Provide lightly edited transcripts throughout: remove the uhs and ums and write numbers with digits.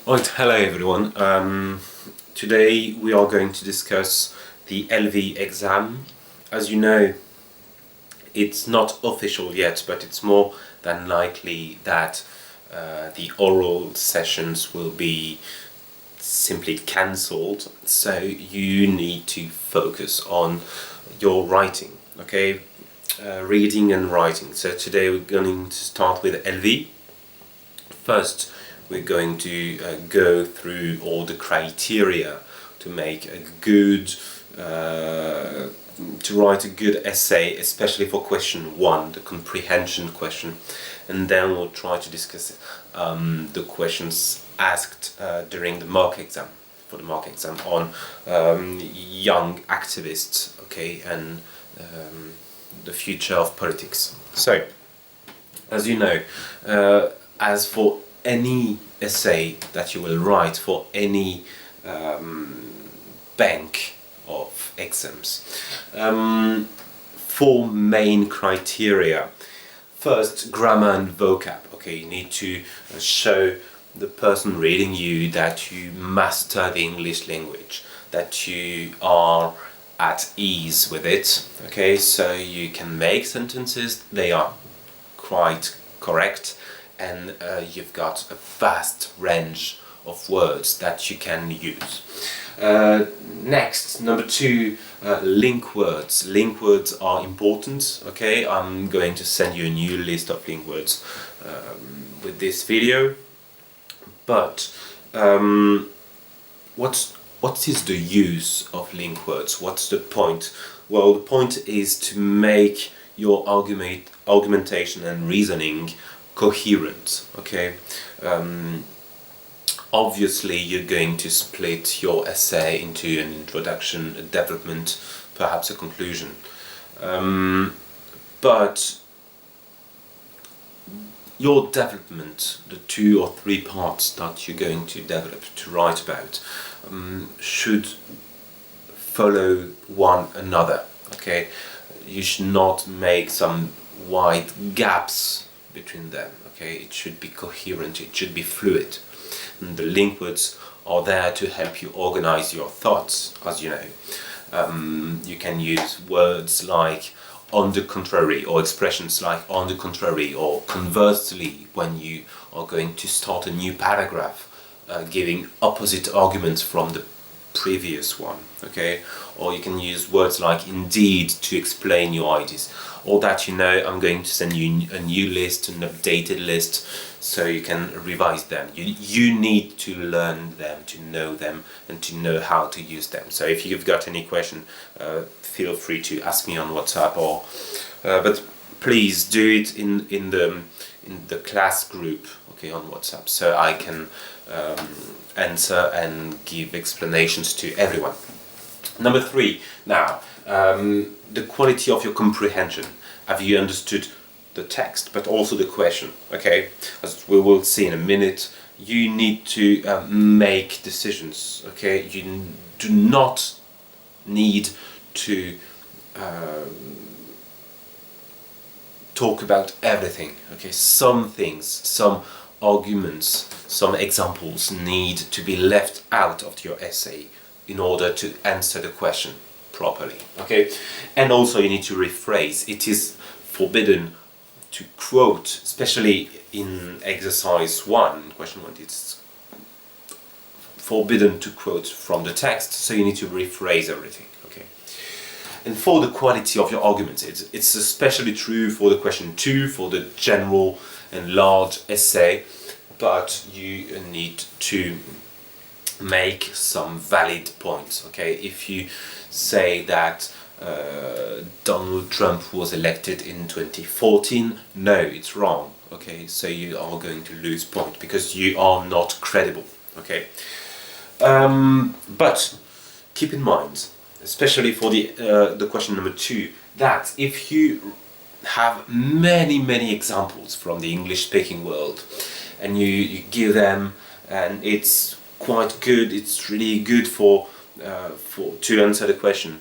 Right, hello everyone. Today we are going to discuss the ELVi exam. As you know, it's not official yet, but it's more than likely that the oral sessions will be simply cancelled. So you need to focus on your writing, okay? Reading and writing. So today we're going to start with ELVi. First, we're going to go through all the criteria to make a good, to write a good essay, especially for question 1, the comprehension question, and then we'll try to discuss the questions asked during the mock exam, for the mock exam on young activists, okay, and the future of politics. So, as you know, as for any essay that you will write for any bank of exams, 4 main criteria. First, grammar and vocab. Okay, you need to show the person reading you that you master the English language, that you are at ease with it. Okay, so you can make sentences, they are quite correct, and you've got a vast range of words that you can use. Next, number 2, link words. Link words are important. Okay, I'm going to send you a new list of link words with this video. But what is the use of link words? What's the point? Well, the point is to make your argumentation and reasoning coherent. Okay. Obviously, you're going to split your essay into an introduction, a development, perhaps a conclusion. But your development, the 2 or 3 parts that you're going to develop, to write about, should follow one another. Okay, you should not make some wide gaps between them. Okay, it should be coherent, it should be fluid. And the link words are there to help you organize your thoughts, as you know. You can use words like on the contrary, or expressions like on the contrary, or conversely, when you are going to start a new paragraph, giving opposite arguments from the previous one. Okay, or you can use words like indeed to explain your ideas. All that, you know, I'm going to send you a new list, an updated list, so you can revise them. You need to learn them, to know them, and to know how to use them. So if you've got any question, feel free to ask me on WhatsApp, or but please do it in the class group, okay, on WhatsApp, so I can answer and give explanations to everyone. Number 3, now, the quality of your comprehension. Have you understood the text, but also the question? Okay, as we will see in a minute, you need to make decisions. Okay, you do not need to talk about everything. Okay, some things, some arguments, some examples need to be left out of your essay in order to answer the question properly. Okay, and also you need to rephrase. It is forbidden to quote, especially in exercise 1, question 1, it's forbidden to quote from the text, so you need to rephrase everything. Okay, and for the quality of your arguments, it's especially true for the question 2, for the general and large essay, but you need to make some valid points. Okay, if you say that Donald Trump was elected in 2014, no, it's wrong. Okay, so you are going to lose point because you are not credible. Okay, but keep in mind, especially for the question number 2, that if you have many examples from the English-speaking world, and you give them, and it's quite good, it's really good for to answer the question,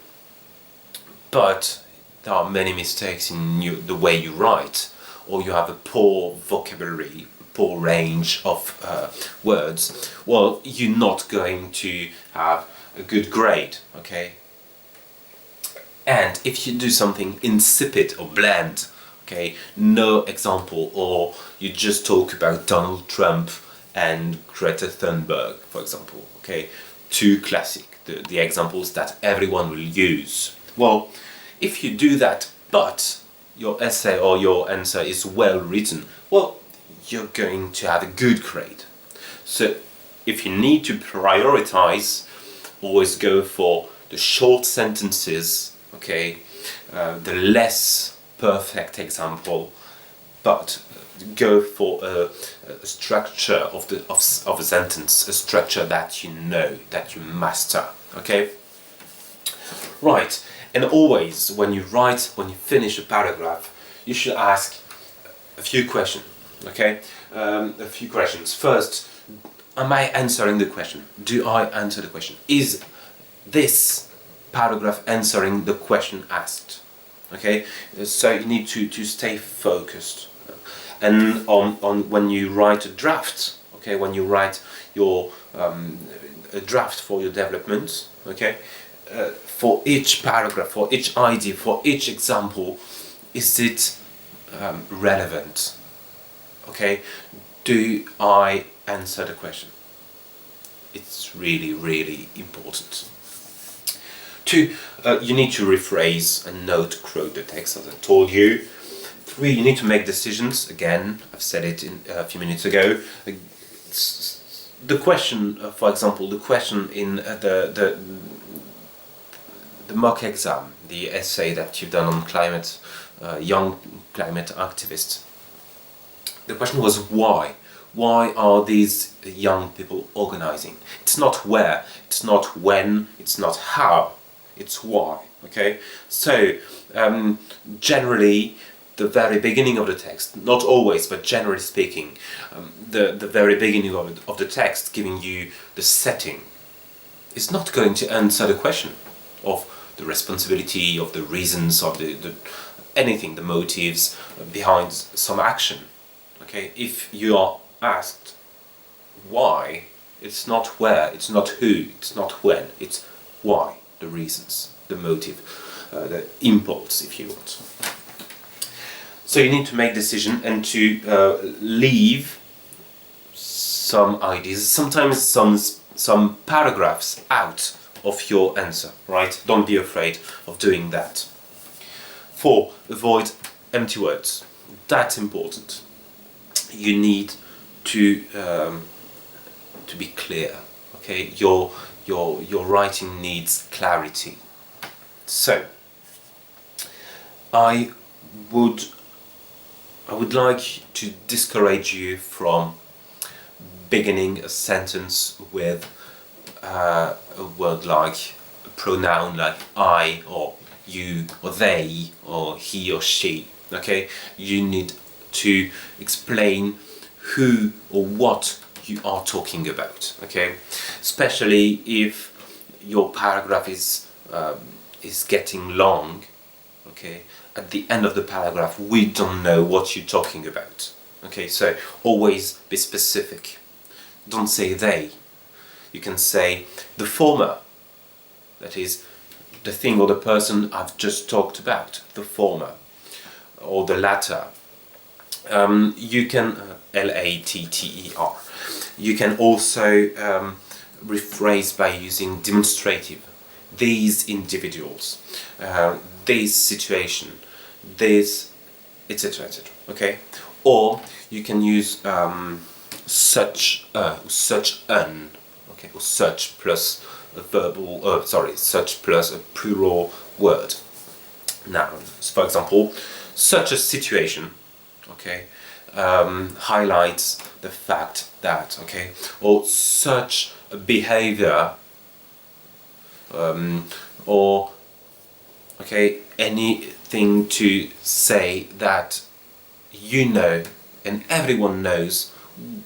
but there are many mistakes in the way you write, or you have a poor vocabulary, poor range of words, well, you're not going to have a good grade, okay? And if you do something insipid or bland, okay, no example, or you just talk about Donald Trump and Greta Thunberg, for example, okay, two classic, the examples that everyone will use. Well, if you do that, but your essay or your answer is well written, well, you're going to have a good grade. So if you need to prioritize, always go for the short sentences, okay, the less perfect example, but go for a structure of a sentence, a structure that you know, that you master, okay? Right, and always when you finish a paragraph, you should ask a few questions, okay? A few questions. First, am I answering the question? Do I answer the question? Is this paragraph answering the question asked? Okay, so you need to stay focused. And on when you write a draft, okay, when you write your a draft for your development, okay, for each paragraph, for each idea, for each example, is it relevant? Okay, do I answer the question? It's really, really important. Two, you need to rephrase and not quote the text as I told you. Three, you need to make decisions. Again, I've said it a few minutes ago. The question, for example, the question in the mock exam, the essay that you've done on climate, young climate activists. The question was why? Why are these young people organizing? It's not where, it's not when, it's not how, it's why, okay? So, generally, the very beginning of the text, not always, but generally speaking, the very beginning of the text giving you the setting is not going to answer the question of the responsibility, of the reasons, of the anything, the motives behind some action. Okay, if you are asked why, it's not where, it's not who, it's not when, it's why, the reasons, the motive, the impulse, if you want. So you need to make decision and to leave some ideas, sometimes some paragraphs out of your answer, right? Don't be afraid of doing that. 4, avoid empty words. That's important. You need to be clear. Okay, your writing needs clarity. So I would like to discourage you from beginning a sentence with a word like a pronoun like I or you or they or he or she. Okay, you need to explain who or what you are talking about. Okay, especially if your paragraph is getting long. Okay, at the end of the paragraph we don't know what you're talking about. Okay, so always be specific. Don't say they. You can say the former, that is the thing or the person I've just talked about, the former, or the latter. You can latter. You can also rephrase by using demonstrative. These individuals, this situation, this, etc., etc. Okay, or you can use such an. Okay, or such plus a verbal. Such plus a plural word. Now, for example, such a situation. Okay, highlights the fact that, okay, or such a behavior, or okay, anything to say that you know and everyone knows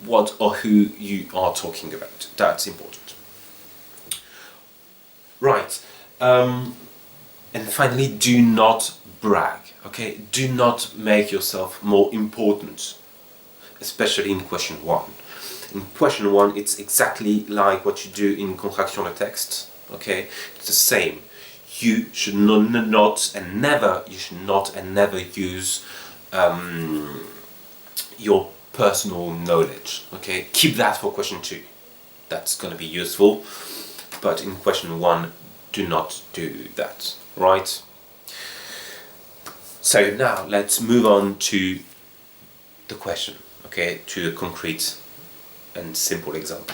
what or who you are talking about. That's important. Right, and finally, do not brag. Okay, do not make yourself more important, especially in question 1. In question 1, it's exactly like what you do in contraction de texte. Okay, it's the same. You should not and never use your personal knowledge. Okay, keep that for question 2. That's going to be useful, but in question 1, do not do that. Right? So now let's move on to the question. Okay, to a concrete and simple example.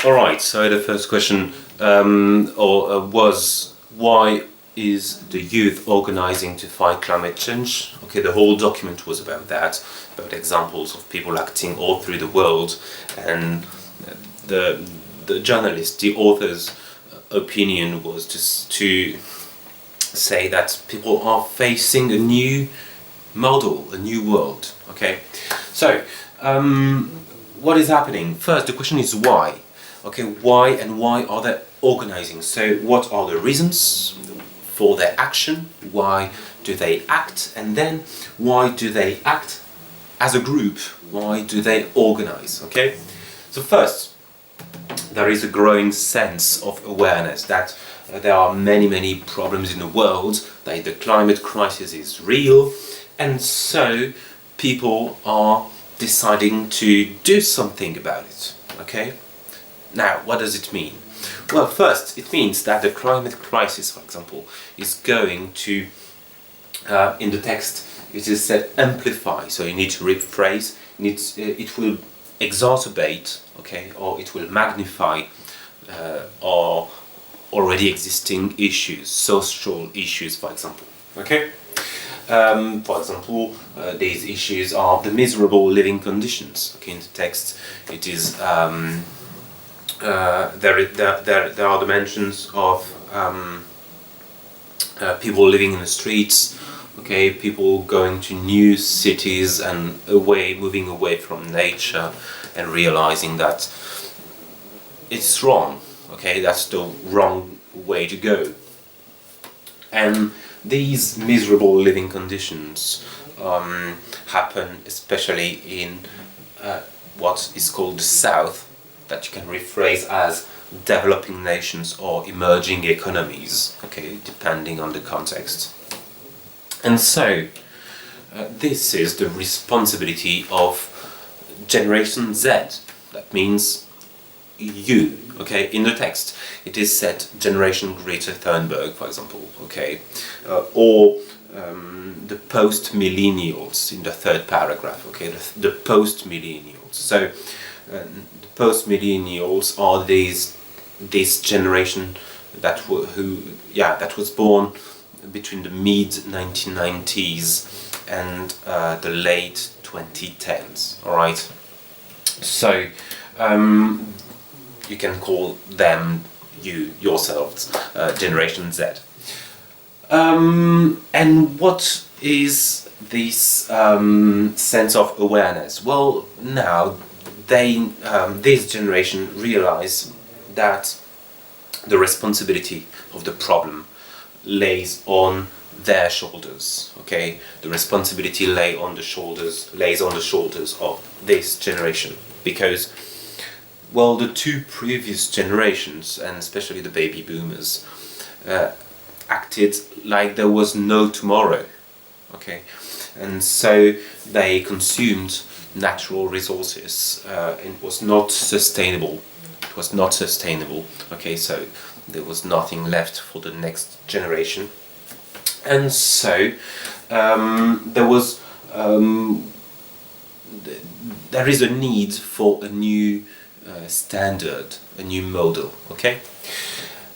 Alright, so the first question was, why is the youth organizing to fight climate change? Okay, the whole document was about that, about examples of people acting all through the world, and the journalist, the author's opinion was to say that people are facing a new model, a new world. Okay, so what is happening? First, the question is why. Okay, why and why are they organizing? So what are the reasons for their action? Why do they act? And then why do they act as a group? Why do they organize? Okay, so first, there is a growing sense of awareness that there are many problems in the world, that the climate crisis is real, and so people are deciding to do something about it. Okay? Now, what does it mean? Well, first, it means that the climate crisis, for example, is going to, in the text, it is said amplify, so you need to rephrase, it will exacerbate, okay, or it will magnify or already existing issues, social issues, for example. Okay? For example, these issues are the miserable living conditions. Okay, in the text, it is there are the mentions of people living in the streets. Okay, people going to new cities and moving away from nature, and realizing that it's wrong. Okay, that's the wrong way to go. And these miserable living conditions happen especially in what is called the South, that you can rephrase as developing nations or emerging economies, okay, depending on the context. And so, this is the responsibility of Generation Z. That means you, okay? In the text, it is said Generation Greta Thunberg, for example, okay? Or the post-millennials in the third paragraph, okay? The post-millennials. So, the post-millennials are this generation that was born between the mid-1990s and the late 2010s, alright? So, you can call them, yourselves, Generation Z. And what is this sense of awareness? Well, now, this generation realize that the responsibility of the problem lays on their shoulders. Okay, the responsibility lays on the shoulders of this generation, because, well, the two previous generations, and especially the baby boomers, acted like there was no tomorrow. Okay, and so they consumed natural resources. It was not sustainable. Okay, so there was nothing left for the next generation, and so there is a need for a new standard, a new model. Okay,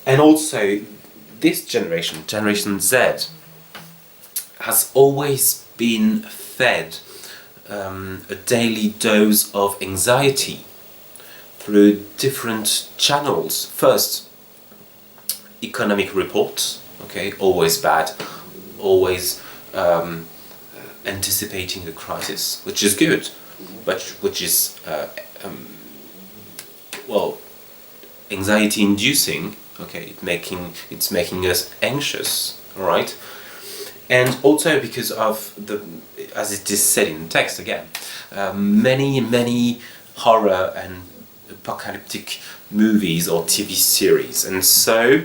and also this Generation Z, has always been fed a daily dose of anxiety through different channels. First, economic reports, okay, always bad, always anticipating a crisis, which is good, but which is anxiety-inducing. Okay, it's making us anxious. All right. And also because of the, as it is said in the text again, many horror and apocalyptic movies or TV series, and so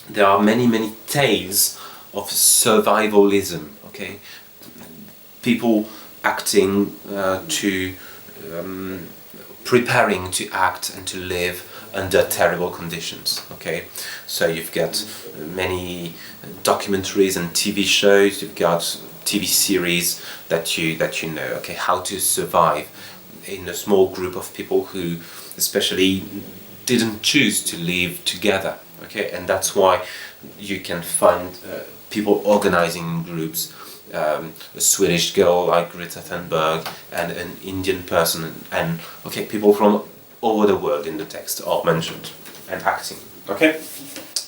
there are many tales of survivalism. Okay, people acting to preparing to act and to live under terrible conditions. Okay, so you've got many documentaries and TV shows. You've got TV series that you know. Okay, how to survive in a small group of people who, especially, didn't choose to live together. Okay, and that's why you can find people organizing in groups. A Swedish girl like Greta Thunberg and an Indian person, and okay, people from all over the world in the text are mentioned and acting. Okay,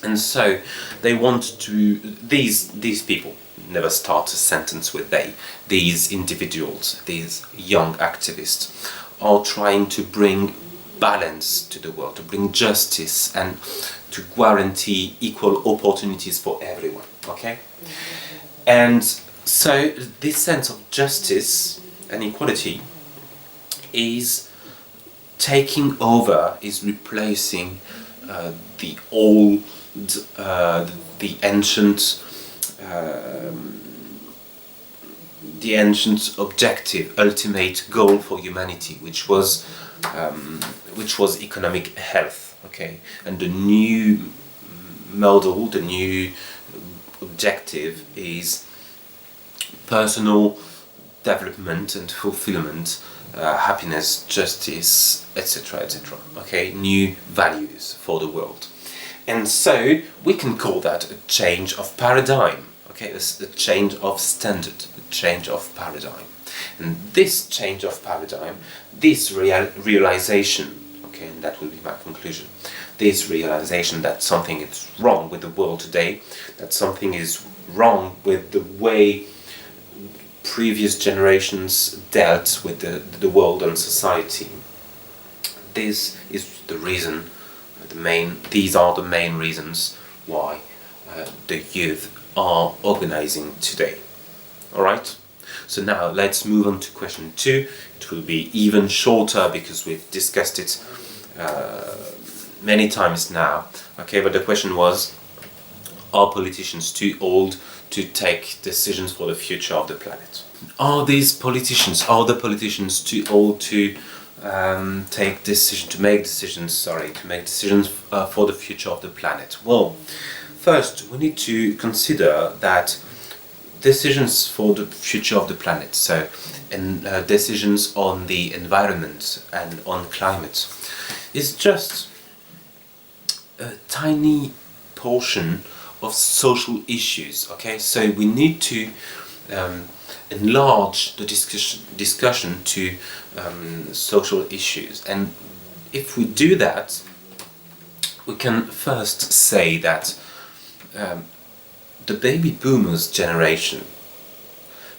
and so they want to, these people never start a sentence with they. These individuals, these young activists, are trying to bring balance to the world, to bring justice and to guarantee equal opportunities for everyone. Okay, and so this sense of justice and equality is taking over, is replacing the old, the ancient objective, ultimate goal for humanity, which was economic health. Okay, and the new model, the new objective is personal development and fulfillment, happiness, justice, etc., etc. Okay, new values for the world, and so we can call that a change of paradigm. Okay, a change of standard, a change of paradigm, and this change of paradigm, this realization. Okay, and that will be my conclusion. This realization that something is wrong with the world today, that something is wrong with the way previous generations dealt with the world and society. This is the reason, these are the main reasons why the youth are organizing today. Alright? So now let's move on to question 2. It will be even shorter because we've discussed it many times now. Okay, but the question was, are politicians too old to take decisions for the future of the planet? Are the politicians too old to make decisions for the future of the planet? Well, first we need to consider that decisions for the future of the planet, and decisions on the environment and on climate, is just a tiny portion of social issues. Okay, so we need to enlarge the discussion to social issues, and if we do that, we can first say that the baby boomers generation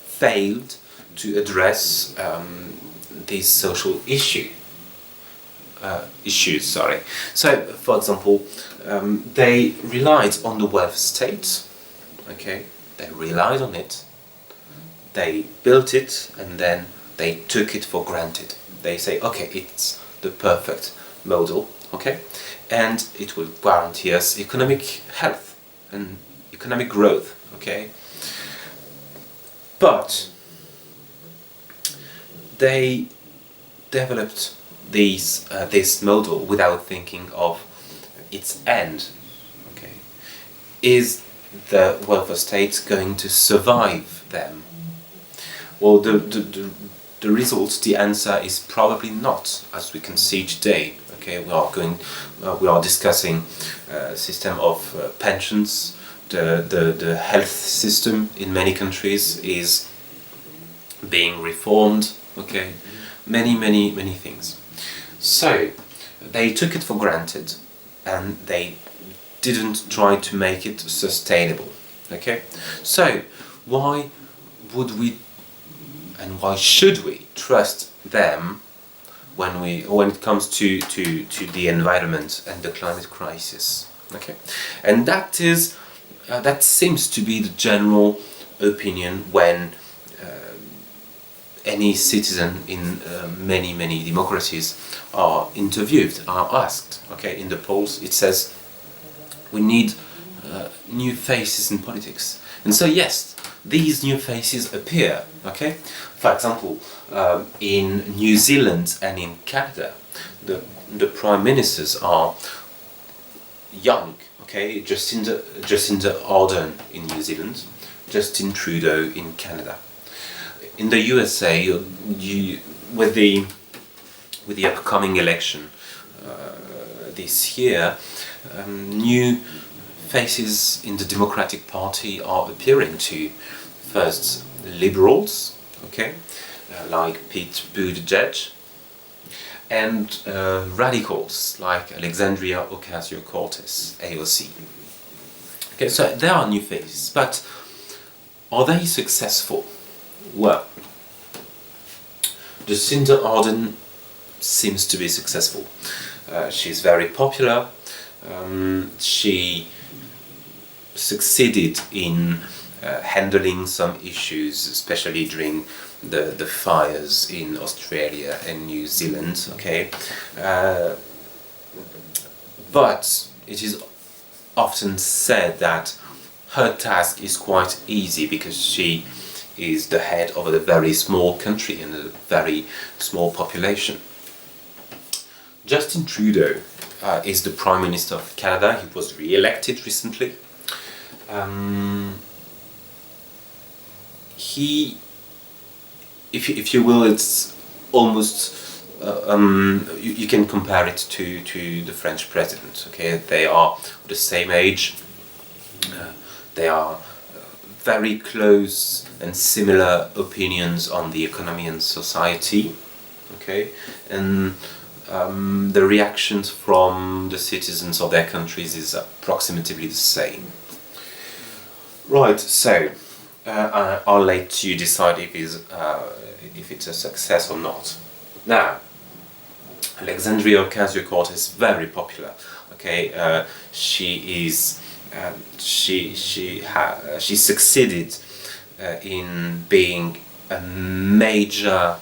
failed to address these social issues. So, for example, they relied on the welfare state. Okay, they relied on it. They built it, and then they took it for granted. They say, okay, it's the perfect model. Okay, and it will guarantee us economic health and economic growth. Okay, but they developed this model without thinking of its end. Okay, is the welfare state going to survive them? Well, the result, the answer is probably not, as we can see today. Okay, we are discussing a system of pensions. The health system in many countries is being reformed. Okay, many things. So they took it for granted, and they didn't try to make it sustainable. Okay, so why would we and why should we trust them when it comes to the environment and the climate crisis? Okay, and that seems to be the general opinion when any citizen in many democracies are interviewed, are asked. Okay, in the polls it says we need new faces in politics, and so yes, these new faces appear. Okay, for example, in New Zealand and in Canada, the prime ministers are young. Okay, Jacinda Ardern in New Zealand, Justin Trudeau in Canada. In the USA, with the upcoming election this year, new faces in the Democratic Party are appearing to. First, liberals, okay, like Pete Buttigieg, and radicals like Alexandria Ocasio-Cortez, AOC. Okay, so there are new faces, but are they successful? Well, Jacinda Ardern seems to be successful. She's very popular. She succeeded in handling some issues, especially during the fires in Australia and New Zealand. Okay, but it is often said that her task is quite easy because she is the head of a very small country and a very small population. Justin Trudeau is the Prime Minister of Canada. He was re-elected recently. He, if you will, it's almost you can compare it to the French president. Okay, they are the same age. They are very close and similar opinions on the economy and society. Okay, and the reactions from the citizens of their countries is approximately the same. Right, so I'll let you decide if it's a success or not. Now, Alexandria Ocasio-Cortez is very popular. Okay, she succeeded in being a major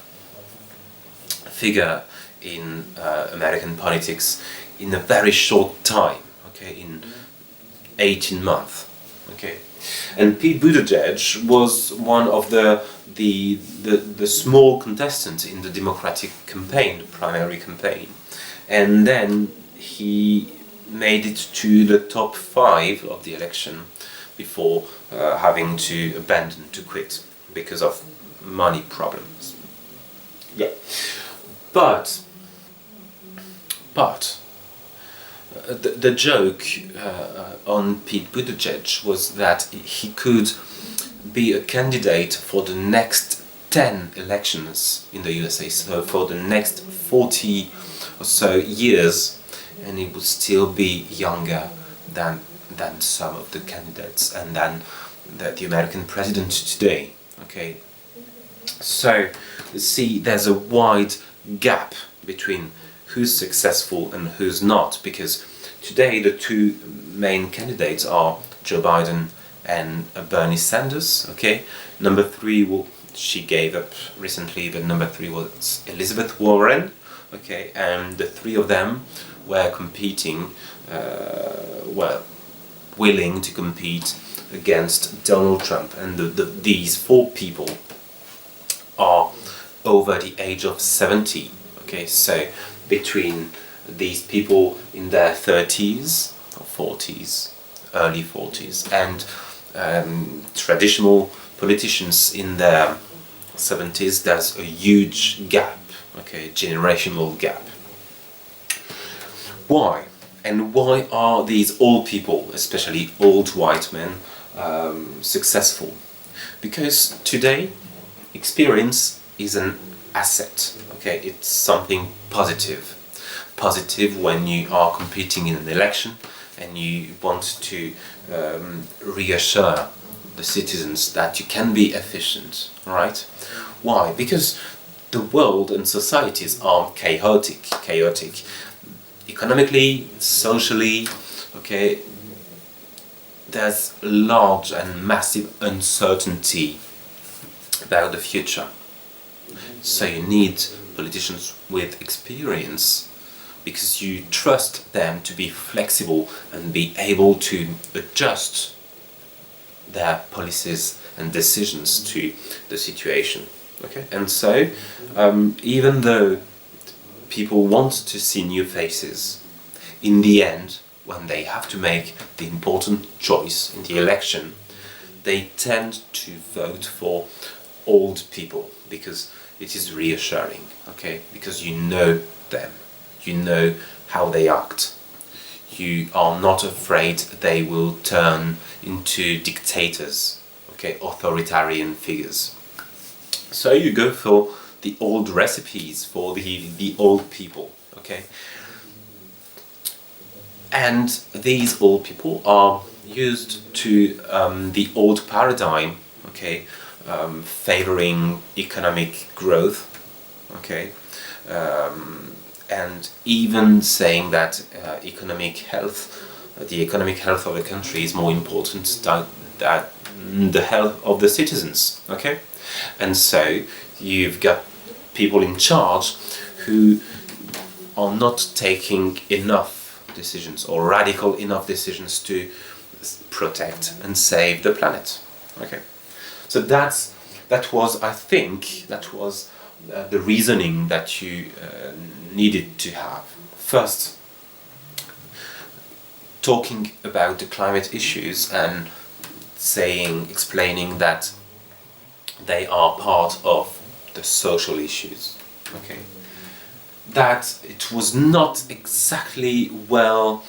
figure in American politics in a very short time. Okay, in 18 months. Okay, and Pete Buttigieg was one of the small contestants in the Democratic campaign, the primary campaign, and then he made it to the top 5 of the election before having to abandon, to quit because of money problems. Yeah, but the joke on Pete Buttigieg was that he could be a candidate for the next 10 elections in the USA, so for the next 40 or so years, and he would still be younger than some of the candidates and than the American president today. Okay, so you see, there's a wide gap between who's successful and who's not, because today the two main candidates are Joe Biden and Bernie Sanders. Okay, number 3, she gave up recently, but number 3 was Elizabeth Warren. Okay, and the 3 of them were competing, were willing to compete against Donald Trump, and these 4 people are over the age of 70. Okay, so between these people in their 30s or 40s, early 40s, and traditional politicians in their 70s, there's a huge gap, okay, generational gap. Why? And why are these old people, especially old white men, successful? Because today, experience is an asset. Okay, it's something positive. Positive when you are competing in an election and you want to reassure the citizens that you can be efficient, right? Why? Because the world and societies are chaotic, economically, socially. Okay, there's large and massive uncertainty about the future. So you need politicians with experience, because you trust them to be flexible and be able to adjust their policies and decisions to the situation. Okay, and so even though people want to see new faces, in the end, when they have to make the important choice in the election, they tend to vote for old people, because it is reassuring, okay? Because you know them, you know how they act. You are not afraid they will turn into dictators, okay, authoritarian figures. So you go for the old recipes, for the old people, okay? And these old people are used to the old paradigm, okay, favoring economic growth, okay, and even saying that the economic health of a country is more important than the health of the citizens, okay? And so you've got people in charge who are not taking enough decisions, or radical enough decisions, to protect and save the planet, okay? So that was, I think, the reasoning that you needed to have. First, talking about the climate issues and explaining that they are part of the social issues. Okay, that it was not exactly well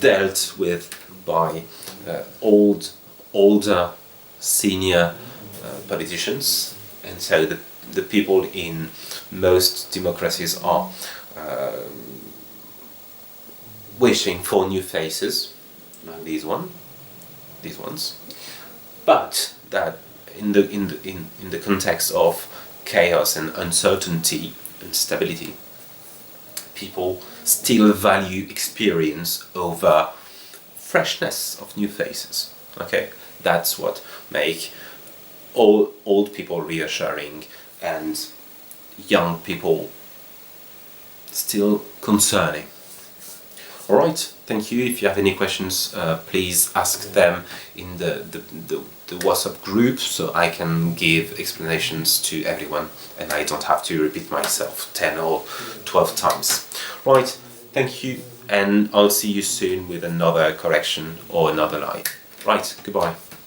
dealt with by older senior politicians, and so the people in most democracies are wishing for new faces, like these ones, but that in the context of chaos and uncertainty and stability, people still value experience over freshness of new faces. Okay, that's what make old people reassuring and young people still concerning. Alright, thank you. If you have any questions, please ask them in the WhatsApp group, so I can give explanations to everyone and I don't have to repeat myself 10 or 12 times. Right, thank you, and I'll see you soon with another correction or another line. Right, goodbye.